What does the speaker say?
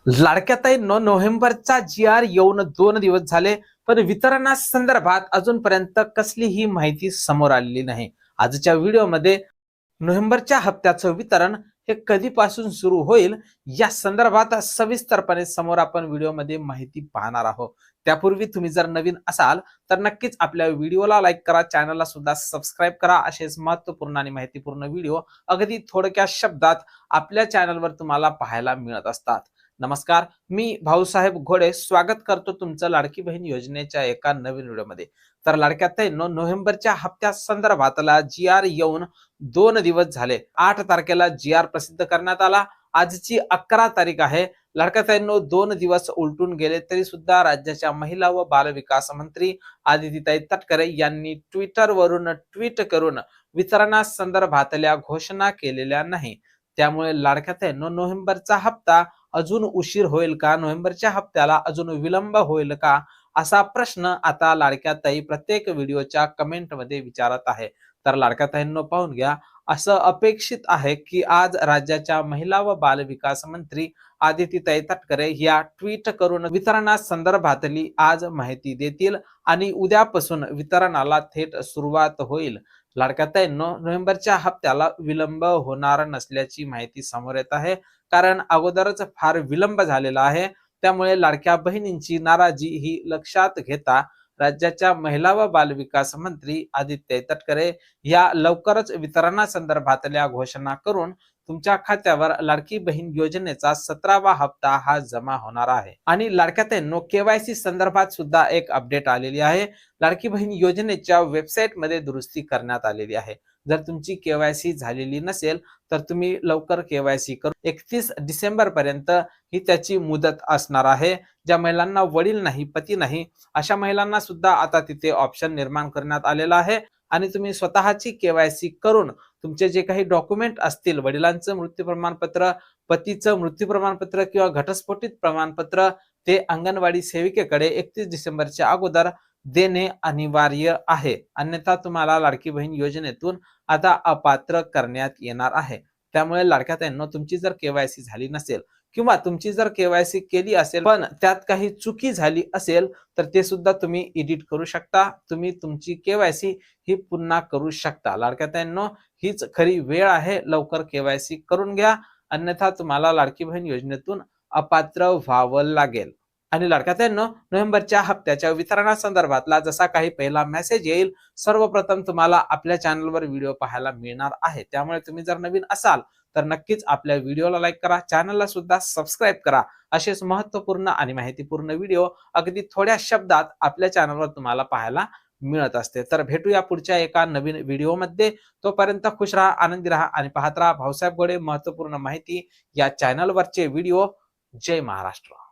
लाडक्या ताईंनो, नोव्हेंबरचा जी.आर येऊन 2 दिवस झाले, पण वितरणासंदर्भात अजूनपर्यंत कसलीही माहिती समोर आलेली नाही. आजच्या व्हिडिओमध्ये नोव्हेंबरच्या हप्त्याचं वितरण हे कधीपासून सुरू होईल या संदर्भात सविस्तरपणे समोर आपण व्हिडिओमध्ये माहिती पाहणार आहोत. त्यापूर्वी तुम्ही जर नवीन असाल तर नक्कीच आपल्या व्हिडिओला लाईक करा, चॅनलला सुद्धा सबस्क्राईब करा. असेच महत्त्वपूर्ण आणि माहितीपूर्ण व्हिडिओ अगदी थोडक्या शब्दात आपल्या चॅनलवर तुम्हाला पाहायला मिळत असतात. नमस्कार, मी भाऊसाहेब घोडे स्वागत करतो तुमचं लाडकी बहीण योजनेच्या एका नवीन व्हिडिओमध्ये. तर लाडक्या ताईंनो, नोव्हेंबरच्या हप्त्या संदर्भातला जी.आर येऊन 2 दिवस झाले. 8 तारखेला जी.आर प्रसिद्ध करण्यात आला. आजची 11 तारीख आहे. लाडक्या ताईंनो, 2 दिवस उलटून गेले तरी सुद्धा राज्याच्या महिला व बालविकास मंत्री आदितीताई तटकरे यांनी ट्विटरवरून ट्विट करून वितरणासंदर्भातल्या घोषणा केलेल्या नाही. त्यामुळे लाडक्या ताईंनो, नोव्हेंबरचा हप्ता अजून उशीर होईल का, नोव्हेंबरच्या हप्त्याला अजून विलंब होईल का, असा प्रश्न आता लाडक्या ताई प्रत्येक व्हिडिओच्या कमेंटमध्ये विचारत आहे. तर लाडक्या ताईंनो, पाहून घ्या. असं अपेक्षित आहे की आज राज्याच्या महिला व बालविकास मंत्री आदितीताई तटकरे या ट्विट करून वितरणासंदर्भातली आज माहिती देतील आणि उद्यापासून वितरणाला थेट सुरुवात होईल. लाडक्या ताईंनो, नोव्हेंबरच्या हप्त्याला विलंब होणार नसल्याची माहिती समोर येत आहे. कारण अगोदरच फार विलंब झालेला आहे. त्यामुळे लाडक्या बहिणींची नाराजी ही लक्षात घेता राज्याच्या महिला व बालविकास मंत्री आदित्य तटकरे या लवकरच वितरणासंदर्भातल्या घोषणा करून तुमच्या खात्यावर लाडकी बहीण योजनेचा 17वा हप्ता हा जमा होणार आहे. आणि लाडक्या ताईंनो, केवायसी संदर्भात सुद्धा एक अपडेट आलेली आहे. लाडकी बहीण योजनेच्या वेबसाईटमध्ये दुरुस्ती करण्यात आलेली आहे. जर तुमची केवायसी झालेली नसेल तर तुम्ही लवकर केवायसी करून 31 डिसेंबर पर्यंत ही त्याची मुदत असणार आहे. ज्या महिलांना वडील नाही, पती नाही, अशा महिलांना सुद्धा आता तिथे ऑप्शन निर्माण करण्यात आलेला आहे. आणि तुम्ही स्वतःची केवायसी करून तुमचे जे काही डॉक्युमेंट असतील, वडिलांचं मृत्यू प्रमाणपत्र, पतीचं मृत्यू प्रमाणपत्र किंवा घटस्फोटित प्रमाणपत्र, ते अंगणवाडी सेविकेकडे 31 डिसेंबरच्या अगोदर देणे अनिवार्य आहे. अन्यथा तुम्हाला लाडकी बहीण योजनेतून आता अपात्र करण्यात येणार आहे. त्यामुळे लाडक्या ताईंनो, तुमची जर केवायसी झाली नसेल किंवा तुमची जर केवायसी केली असेल पण त्यात काही चुकी झाली असेल तर ते सुद्धा तुम्ही एडिट करू शकता. तुम्ही तुमची केवायसी ही पुन्हा करू शकता. लाडक्या ताईंनो, हीच खरी वेळ आहे. लवकर केवायसी करून घ्या, अन्यथा तुम्हाला लाडकी बहीण योजनेतून अपात्र व्हावं लागेल. आणि लाडक्या ताईंनो, नोव्हेंबरच्या हप्त्याच्या वितरणासंदर्भातला जसा काही पहिला मेसेज येईल, सर्वप्रथम तुम्हाला आपल्या चॅनलवर व्हिडिओ पाहायला मिळणार आहे. त्यामुळे तुम्ही जर नवीन असाल तर नक्कीच आपल्या व्हिडिओला लाईक करा, चॅनलला सुद्धा सबस्क्राईब करा. असेच महत्त्वपूर्ण आणि माहितीपूर्ण व्हिडिओ अगदी थोड्या शब्दात आपल्या चॅनलवर तुम्हाला पाहायला मिळत असते. तर भेटूया पुढच्या एका नवीन व्हिडिओमध्ये. तोपर्यंत खुश राहा, आनंदी राहा आणि पाहत राहा भाऊसाहेब घोडे महत्त्वपूर्ण माहिती या चॅनलवरचे व्हिडिओ. जय महाराष्ट्र.